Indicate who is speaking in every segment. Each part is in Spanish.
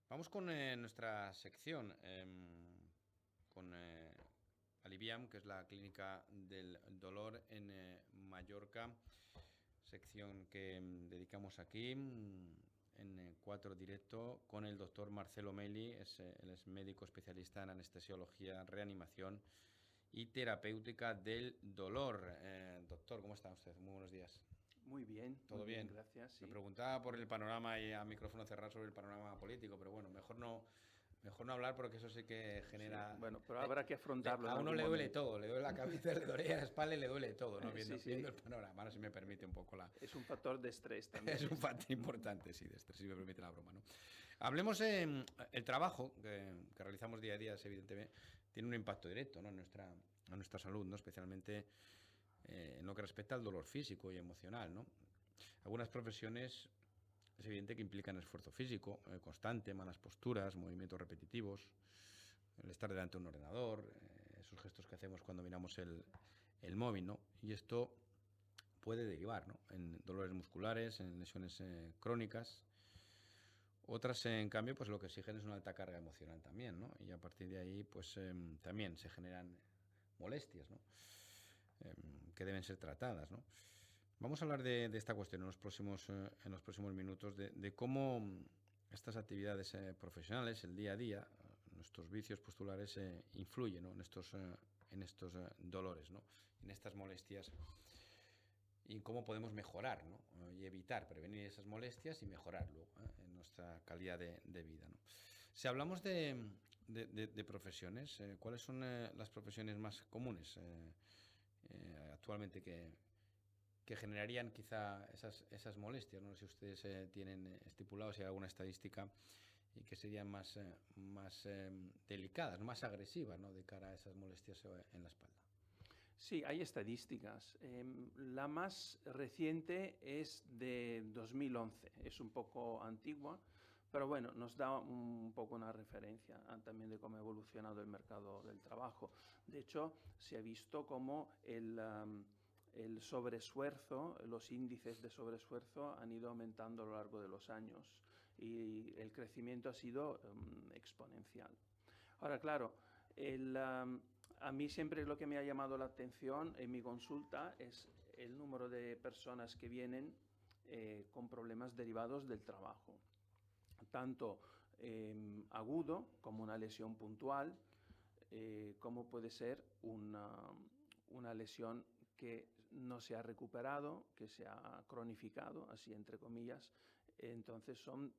Speaker 1: Vamos con nuestra sección, con Aliviam, que es la clínica del dolor en Mallorca, sección que dedicamos aquí en 4 Directo con el doctor Marcelo Meli. Él es médico especialista en anestesiología, reanimación y terapéutica del dolor. Doctor, ¿cómo está usted? Muy buenos días.
Speaker 2: Muy
Speaker 1: ¿Todo
Speaker 2: bien,
Speaker 1: bien?
Speaker 2: gracias,
Speaker 1: Me
Speaker 2: sí.
Speaker 1: preguntaba por el panorama y a micrófono cerrado sobre el panorama político, pero bueno, mejor no hablar porque eso sí que
Speaker 2: Sí,
Speaker 1: genera...
Speaker 2: bueno, pero habrá que afrontarlo en
Speaker 1: A uno
Speaker 2: algún
Speaker 1: le duele
Speaker 2: momento.
Speaker 1: todo, le duele la cabeza, le duele la espalda y le duele todo, ¿no?
Speaker 2: Sí,
Speaker 1: Viendo
Speaker 2: sí,
Speaker 1: el panorama, no si me permite un poco la...
Speaker 2: es un factor de estrés
Speaker 1: Es
Speaker 2: también
Speaker 1: un
Speaker 2: esto.
Speaker 1: factor importante, sí, de estrés, si me permite la broma, ¿no? Hablemos el trabajo que realizamos día a día, evidentemente, tiene un impacto directo, ¿no? En nuestra salud, ¿no? Especialmente en lo que respecta al dolor físico y emocional, ¿no? Algunas profesiones es evidente que implican esfuerzo físico constante, malas posturas, movimientos repetitivos, el estar delante de un ordenador, esos gestos que hacemos cuando miramos el móvil, ¿no? Y esto puede derivar, ¿no?, en dolores musculares, en lesiones crónicas. Otras, en cambio, pues lo que exigen es una alta carga emocional también, ¿no? Y a partir de ahí, pues también se generan molestias, ¿no? Que deben ser tratadas, ¿no? Vamos a hablar de esta cuestión en los próximos minutos, de cómo estas actividades profesionales, el día a día, nuestros vicios postulares influyen, ¿no?, en estos dolores, ¿no?, en estas molestias, y cómo podemos mejorar, ¿no?, y evitar, prevenir esas molestias y mejorar luego en nuestra calidad de vida, ¿no? Si hablamos de profesiones, ¿cuáles son las profesiones más comunes actualmente que generarían quizá esas molestias? No sé si ustedes tienen estipulado, si hay alguna estadística, y que serían más delicadas, más agresivas, ¿no?, de cara a esas molestias en la espalda.
Speaker 2: Sí, hay estadísticas. La más reciente es de 2011, es un poco antigua, pero bueno, nos da un poco una referencia también de cómo ha evolucionado el mercado del trabajo. De hecho, se ha visto cómo el sobreesfuerzo, los índices de sobreesfuerzo han ido aumentando a lo largo de los años y el crecimiento ha sido exponencial. Ahora, claro, a mí siempre lo que me ha llamado la atención en mi consulta es el número de personas que vienen con problemas derivados del trabajo, tanto agudo como una lesión puntual, como puede ser una lesión que no se ha recuperado, que se ha cronificado, así entre comillas. Entonces son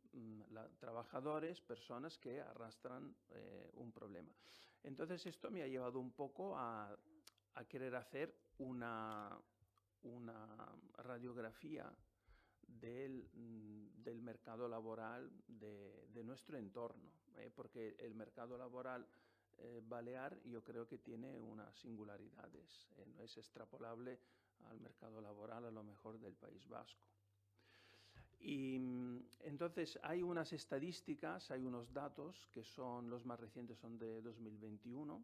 Speaker 2: trabajadores, personas que arrastran un problema. Entonces esto me ha llevado un poco a querer hacer una radiografía del mercado laboral de nuestro entorno, porque el mercado laboral balear yo creo que tiene unas singularidades, no es extrapolable al mercado laboral a lo mejor del País Vasco. Y entonces hay unas estadísticas, hay unos datos que son los más recientes, son de 2021,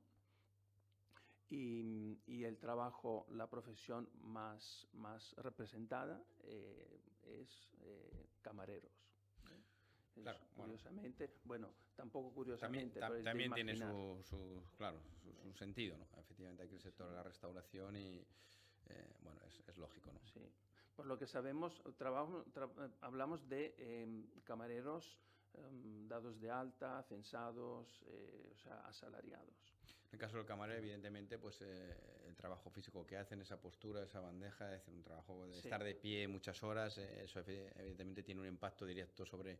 Speaker 2: y el trabajo, la profesión más representada es camareros. Es
Speaker 1: Claro, bueno,
Speaker 2: curiosamente, bueno, tampoco
Speaker 1: también,
Speaker 2: curiosamente, pero es de
Speaker 1: también tiene
Speaker 2: imaginar.
Speaker 1: claro, su sentido, ¿no? Efectivamente, hay que el sector de
Speaker 2: Sí.
Speaker 1: la restauración y, bueno, es lógico, ¿no?
Speaker 2: Sí, por lo que sabemos, hablamos de camareros dados de alta, censados, o sea, asalariados.
Speaker 1: En el caso del camarero, evidentemente, pues el trabajo físico que hacen, esa postura, esa bandeja, es decir, un trabajo de
Speaker 2: Sí,
Speaker 1: estar de pie muchas horas, eso evidentemente tiene un impacto directo sobre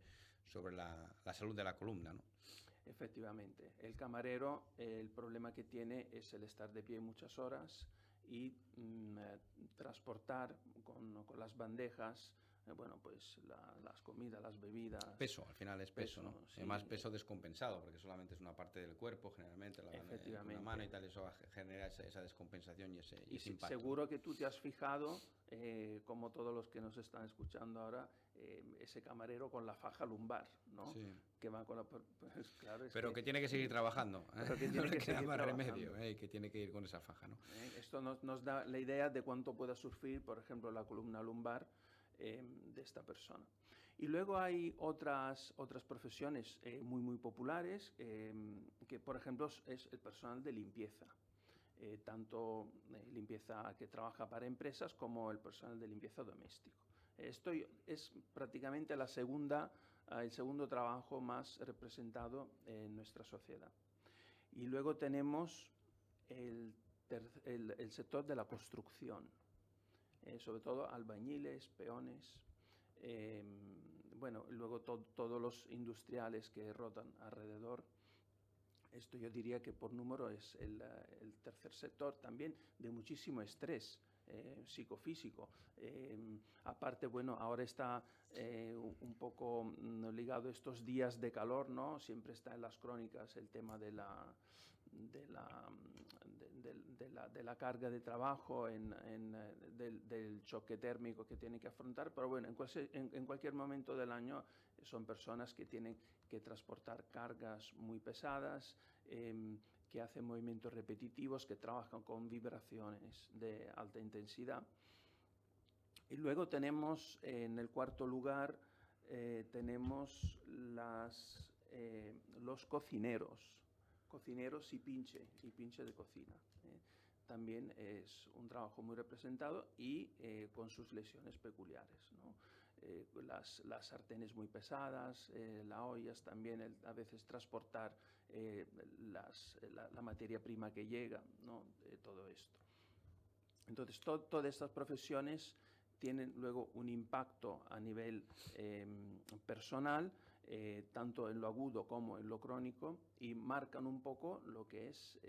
Speaker 1: la salud de la columna, ¿no?
Speaker 2: efectivamente. El camarero, el problema que tiene es el estar de pie muchas horas y transportar con las bandejas, bueno, pues las comidas, las bebidas,
Speaker 1: Peso, al final es peso, ¿no?
Speaker 2: peso,
Speaker 1: Además,
Speaker 2: sí,
Speaker 1: peso descompensado, porque solamente es una parte del cuerpo, generalmente, con la mano y
Speaker 2: efectivamente.
Speaker 1: tal, eso genera esa descompensación y
Speaker 2: Y
Speaker 1: ese impacto, ¿no?
Speaker 2: seguro que tú te has fijado, como todos los que nos están escuchando ahora, ese camarero con la faja lumbar, ¿no?
Speaker 1: Sí.
Speaker 2: Que va con la... Pues claro, es
Speaker 1: Pero
Speaker 2: que...
Speaker 1: que tiene que seguir trabajando,
Speaker 2: pero que
Speaker 1: no
Speaker 2: tiene
Speaker 1: le
Speaker 2: que
Speaker 1: queda
Speaker 2: seguir
Speaker 1: más remedio,
Speaker 2: trabajando.
Speaker 1: y que tiene que ir con esa faja, ¿no?
Speaker 2: Esto nos da la idea de cuánto pueda sufrir, por ejemplo, la columna lumbar de esta persona. Y luego hay otras profesiones muy populares, que por ejemplo es el personal de limpieza. Tanto limpieza que trabaja para empresas como el personal de limpieza doméstico. Esto es prácticamente el segundo trabajo más representado en nuestra sociedad. Y luego tenemos el sector de la construcción, sobre todo albañiles, peones, bueno, luego todos los industriales que rotan alrededor. Esto yo diría que por número es el tercer sector, también de muchísimo estrés psicofísico. Aparte, bueno, ahora está un poco ligado a estos días de calor, ¿no? Siempre está en las crónicas el tema de la carga de trabajo, del choque térmico que tienen que afrontar, pero bueno, en cualquier momento del año son personas que tienen que transportar cargas muy pesadas, que hacen movimientos repetitivos, que trabajan con vibraciones de alta intensidad. Y luego tenemos, en el cuarto lugar, tenemos los cocineros y pinche de cocina. También es un trabajo muy representado y con sus lesiones peculiares, ¿no? Las sartenes muy pesadas, las ollas también, a veces transportar la materia prima que llega, ¿no? Todo esto. Entonces, todas estas profesiones tienen luego un impacto a nivel personal, tanto en lo agudo como en lo crónico, y marcan un poco lo que es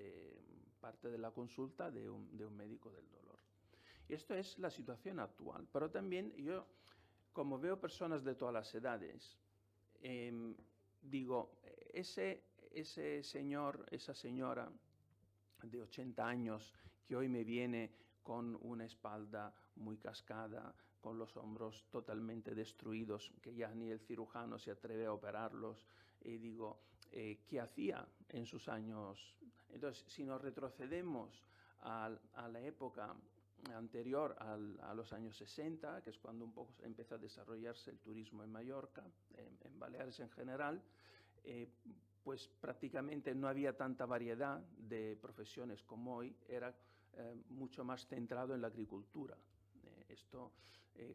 Speaker 2: parte de la consulta de un médico del dolor. Y esto es la situación actual, pero también yo, como veo personas de todas las edades, digo, ese señor, esa señora de 80 años que hoy me viene con una espalda muy cascada, con los hombros totalmente destruidos, que ya ni el cirujano se atreve a operarlos, y digo, ¿qué hacía en sus años? Entonces, si nos retrocedemos a la época anterior a los años 60, que es cuando un poco empieza a desarrollarse el turismo en Mallorca, en Baleares en general, pues prácticamente no había tanta variedad de profesiones como hoy, era mucho más centrado en la agricultura.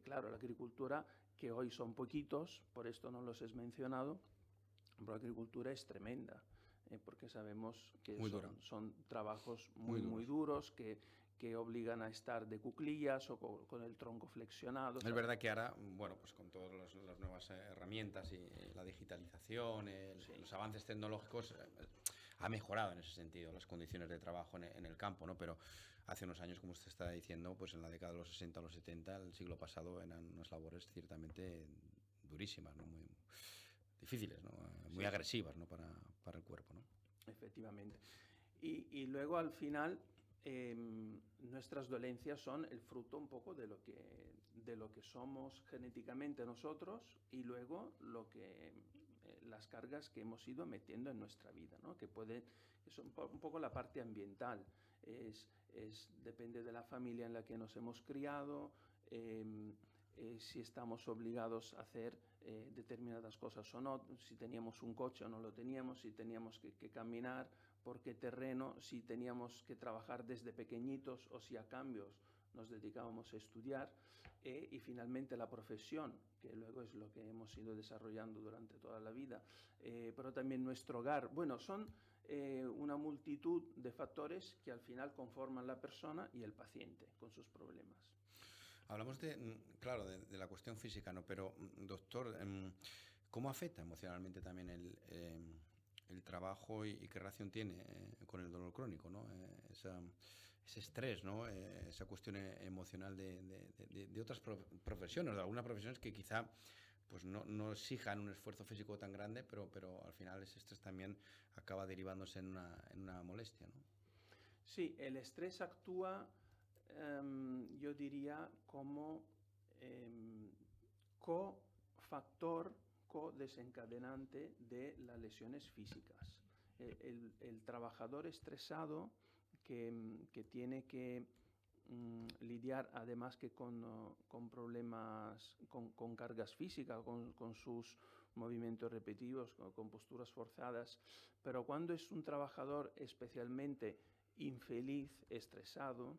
Speaker 2: Claro, la agricultura, que hoy son poquitos, por esto no los he mencionado, pero la agricultura es tremenda, porque sabemos que son trabajos muy duros, que obligan a estar de cuclillas o con el tronco flexionado.
Speaker 1: Es verdad que ahora, bueno, pues con todas las nuevas herramientas y la digitalización, los avances tecnológicos, ha mejorado en ese sentido las condiciones de trabajo en el campo, ¿no? Pero hace unos años, como usted está diciendo, pues en la década de los 60 o los 70, el siglo pasado, eran unas labores ciertamente durísimas, ¿no? Muy difíciles, ¿no? Muy agresivas, ¿no? para el cuerpo, ¿no?
Speaker 2: Efectivamente. Y luego al final nuestras dolencias son el fruto un poco de lo que somos genéticamente nosotros, y luego las cargas que hemos ido metiendo en nuestra vida, ¿no? Que son un poco la parte ambiental. Depende de la familia en la que nos hemos criado, si estamos obligados a hacer determinadas cosas o no, si teníamos un coche o no lo teníamos, si teníamos que caminar, por qué terreno, si teníamos que trabajar desde pequeñitos o si a cambios nos dedicábamos a estudiar, y finalmente la profesión, que luego es lo que hemos ido desarrollando durante toda la vida, pero también nuestro hogar. Bueno, son una multitud de factores que al final conforman la persona y el paciente con sus problemas.
Speaker 1: Hablamos claro, de la cuestión física, ¿no? Pero, doctor, ¿cómo afecta emocionalmente también el trabajo y qué relación tiene con el dolor crónico, ¿no? Ese estrés, ¿no? Esa cuestión emocional de otras profesiones, de algunas profesiones que quizá pues no exijan un esfuerzo físico tan grande, pero al final ese estrés también acaba derivándose en una molestia, ¿no?
Speaker 2: Sí, el estrés actúa, yo diría, como cofactor, co-desencadenante de las lesiones físicas. El trabajador estresado que tiene que lidiar además que con problemas, con cargas físicas, con sus movimientos repetitivos, con posturas forzadas, pero cuando es un trabajador especialmente infeliz, estresado,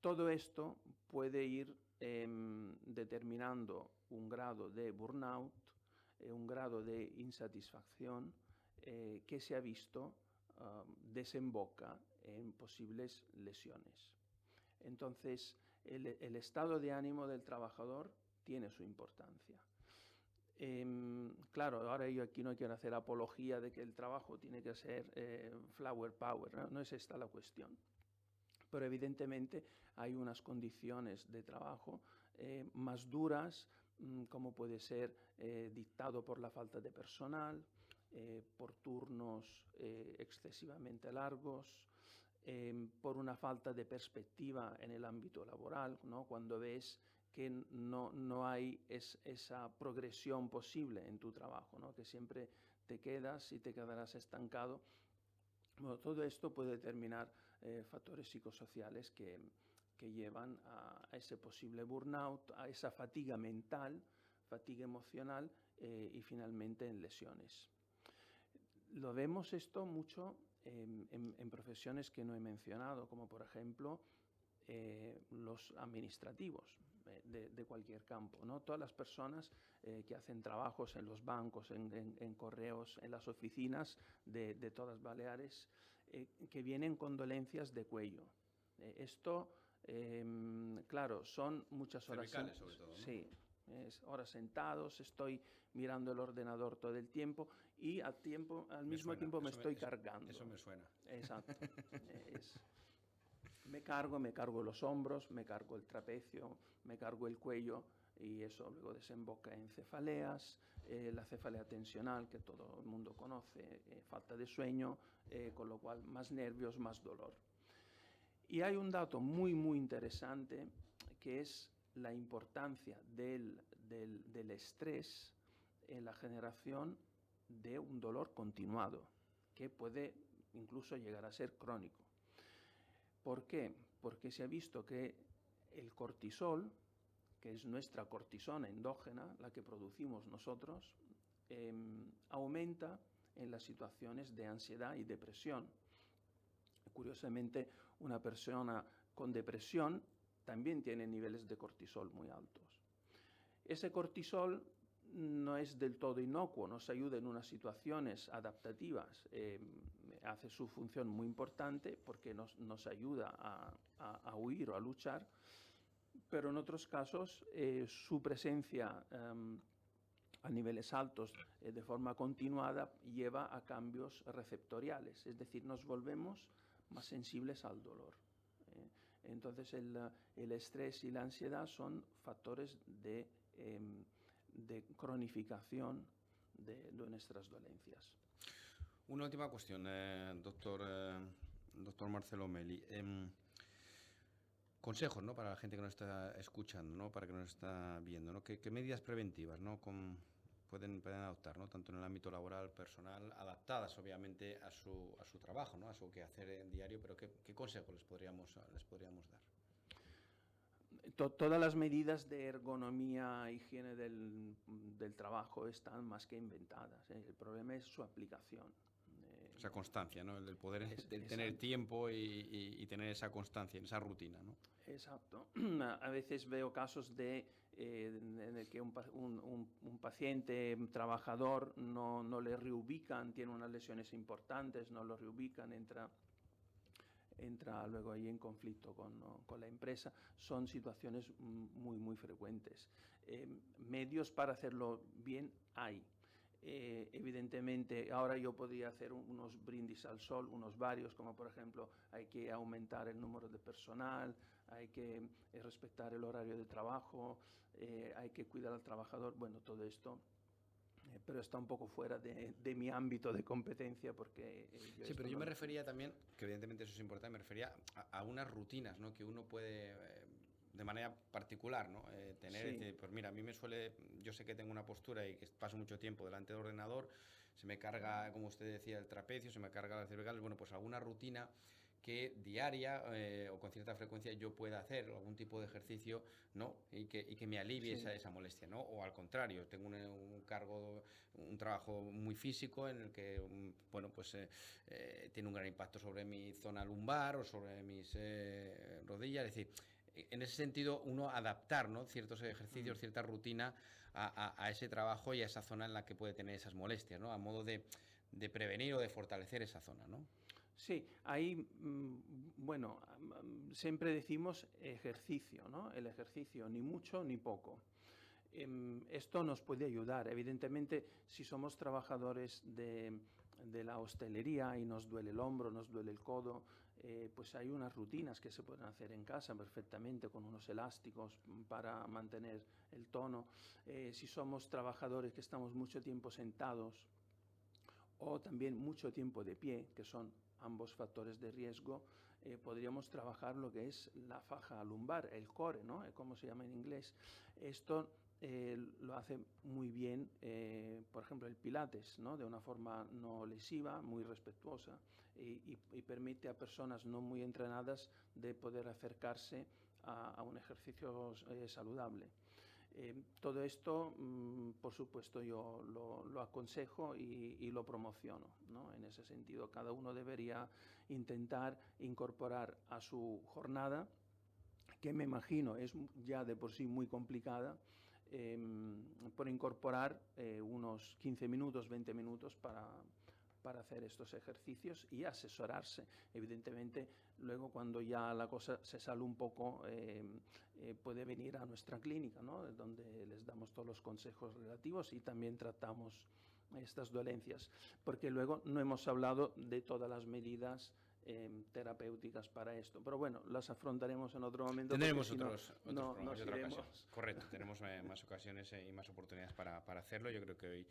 Speaker 2: todo esto puede ir determinando un grado de burnout, un grado de insatisfacción que se ha visto desemboca en posibles lesiones. Entonces, el estado de ánimo del trabajador tiene su importancia. Claro, ahora yo aquí no quiero hacer apología de que el trabajo tiene que ser flower power, ¿no? No es esta la cuestión. Pero evidentemente hay unas condiciones de trabajo más duras, como puede ser dictado por la falta de personal, por turnos excesivamente largos, por una falta de perspectiva en el ámbito laboral, ¿no? Cuando ves que no hay esa progresión posible en tu trabajo, ¿no? Que siempre te quedas y te quedarás estancado. Bueno, todo esto puede determinar factores psicosociales que llevan a ese posible burnout, a esa fatiga mental, fatiga emocional y finalmente en lesiones. Lo vemos esto mucho en profesiones que no he mencionado, como por ejemplo los administrativos de cualquier campo, ¿no? Todas las personas que hacen trabajos en los bancos, en correos, en las oficinas de todas Baleares, que vienen con dolencias de cuello. Esto, claro, son muchas horas.
Speaker 1: Cervicales, sobre todo, ¿no?
Speaker 2: Sí, horas sentados, estoy mirando el ordenador todo el tiempo y al mismo tiempo me estoy cargando.
Speaker 1: Eso me suena.
Speaker 2: Exacto. Me cargo los hombros, me cargo el trapecio, me cargo el cuello y eso luego desemboca en cefaleas, la cefalea tensional que todo el mundo conoce, falta de sueño, con lo cual más nervios, más dolor. Y hay un dato muy, muy interesante que es la importancia del estrés en la generación de un dolor continuado, que puede incluso llegar a ser crónico. ¿Por qué? Porque se ha visto que el cortisol, que es nuestra cortisona endógena, la que producimos nosotros, aumenta en las situaciones de ansiedad y depresión. Curiosamente, una persona con depresión también tiene niveles de cortisol muy altos. Ese cortisol no es del todo inocuo, nos ayuda en unas situaciones adaptativas, hace su función muy importante porque nos ayuda a huir o a luchar, pero en otros casos su presencia a niveles altos de forma continuada lleva a cambios receptoriales, es decir, nos volvemos más sensibles al dolor. Entonces el estrés y la ansiedad son factores de cronificación de nuestras dolencias.
Speaker 1: Una última cuestión, doctor Marcelo Meli. Consejos, ¿no?, para la gente que nos está escuchando, ¿no?, para que nos está viendo, ¿no? ¿Qué medidas preventivas, ¿no?, pueden adoptar, ¿no?, tanto en el ámbito laboral, personal, adaptadas obviamente a su trabajo, ¿no?, a su quehacer en diario, pero ¿qué consejos les podríamos dar?
Speaker 2: Todas las medidas de ergonomía, higiene del trabajo están más que inventadas, ¿eh? El problema es su aplicación.
Speaker 1: Esa constancia, ¿no? El del poder, del tener tiempo y tener esa constancia, esa rutina, ¿no?
Speaker 2: Exacto. A veces veo casos en el que un paciente, un trabajador, no le reubican, tiene unas lesiones importantes, no lo reubican, entra luego ahí en conflicto con la empresa. Son situaciones muy, muy frecuentes. Medios para hacerlo bien hay. Evidentemente, ahora yo podría hacer unos brindis al sol, unos varios, como por ejemplo, hay que aumentar el número de personal, hay que respetar el horario de trabajo, hay que cuidar al trabajador, bueno, todo esto. Pero está un poco fuera de mi ámbito de competencia porque...
Speaker 1: Sí, pero yo me refería también, que evidentemente eso es importante, me refería a unas rutinas, ¿no?, que uno puede, de manera particular, ¿no?, tener. Sí. Pues mira, a mí yo sé que tengo una postura y que paso mucho tiempo delante del ordenador, se me carga, como usted decía, el trapecio, se me carga las cervicales, bueno, pues alguna rutina que diaria o con cierta frecuencia yo pueda hacer algún tipo de ejercicio, ¿no? Y que me alivie
Speaker 2: Sí.
Speaker 1: esa molestia, ¿no? O al contrario, tengo un cargo, un trabajo muy físico en el que, bueno, pues tiene un gran impacto sobre mi zona lumbar o sobre mis rodillas. Es decir, en ese sentido, uno adaptar, ¿no?, ciertos ejercicios, cierta rutina a ese trabajo y a esa zona en la que puede tener esas molestias, ¿no? A modo de prevenir o de fortalecer esa zona, ¿no?
Speaker 2: Sí, ahí, bueno, siempre decimos ejercicio, ¿no? El ejercicio, ni mucho ni poco. Esto nos puede ayudar. Evidentemente, si somos trabajadores de la hostelería y nos duele el hombro, nos duele el codo, pues hay unas rutinas que se pueden hacer en casa perfectamente con unos elásticos para mantener el tono. Si somos trabajadores que estamos mucho tiempo sentados o también mucho tiempo de pie, que son ambos factores de riesgo, podríamos trabajar lo que es la faja lumbar, el core, ¿no? Como se llama en inglés. Esto lo hace muy bien, por ejemplo, el Pilates, ¿no? De una forma no lesiva, muy respetuosa, y permite a personas no muy entrenadas de poder acercarse a un ejercicio saludable. Todo esto, por supuesto, yo lo aconsejo y lo promociono, ¿no? En ese sentido, cada uno debería intentar incorporar a su jornada, que me imagino es ya de por sí muy complicada, por incorporar unos 15 minutos, 20 minutos para hacer estos ejercicios y asesorarse. Evidentemente, luego cuando ya la cosa se sale un poco, puede venir a nuestra clínica, ¿no? Donde les damos todos los consejos relativos y también tratamos estas dolencias, porque luego no hemos hablado de todas las medidas terapéuticas para esto. Pero bueno, las afrontaremos en otro momento.
Speaker 1: Tendremos
Speaker 2: Si no,
Speaker 1: otros
Speaker 2: no,
Speaker 1: programas
Speaker 2: nos
Speaker 1: de otra
Speaker 2: iremos.
Speaker 1: ocasión. Correcto, tenemos más ocasiones y más oportunidades para hacerlo. Yo creo que hoy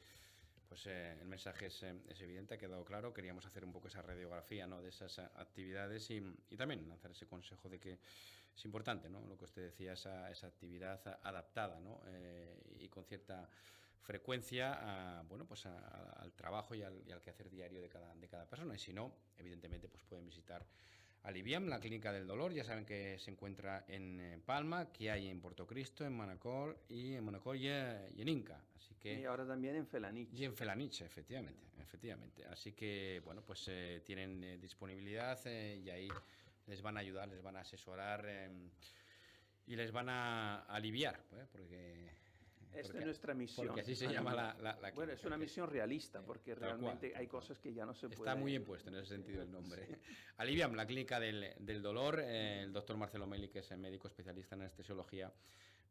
Speaker 1: pues el mensaje es evidente, ha quedado claro. Queríamos hacer un poco esa radiografía, ¿no?, de esas actividades y también lanzar ese consejo de que es importante, ¿no?, lo que usted decía, esa actividad adaptada, ¿no?, y con cierta frecuencia bueno, pues al trabajo y al quehacer diario de cada persona. Y si no, evidentemente, pues pueden visitar Aliviam, la clínica del dolor. Ya saben que se encuentra en Palma, que hay en Portocristo, en Manacor y en Inca. Así que,
Speaker 2: Y ahora también en
Speaker 1: y
Speaker 2: Felanich.
Speaker 1: en Felanich, efectivamente. Así que, bueno, pues tienen disponibilidad y ahí les van a ayudar, les van a asesorar y les van a aliviar,
Speaker 2: Esta es nuestra misión.
Speaker 1: porque así se llama la clínica.
Speaker 2: Bueno, es una misión realista, porque
Speaker 1: Tal cual,
Speaker 2: realmente
Speaker 1: tal
Speaker 2: hay
Speaker 1: cual.
Speaker 2: cosas que ya no se pueden...
Speaker 1: Está muy bien puesto en ese sentido el nombre. Aliviam, la clínica del dolor. El doctor Marcelo Meli, que es el médico especialista en anestesiología,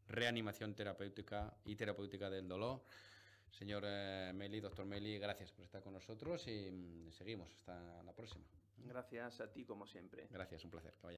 Speaker 1: reanimación terapéutica y terapéutica del dolor. Señor Meli, doctor Meli, gracias por estar con nosotros y seguimos hasta la próxima.
Speaker 2: Gracias a ti, como siempre.
Speaker 1: Gracias, un placer. Que vaya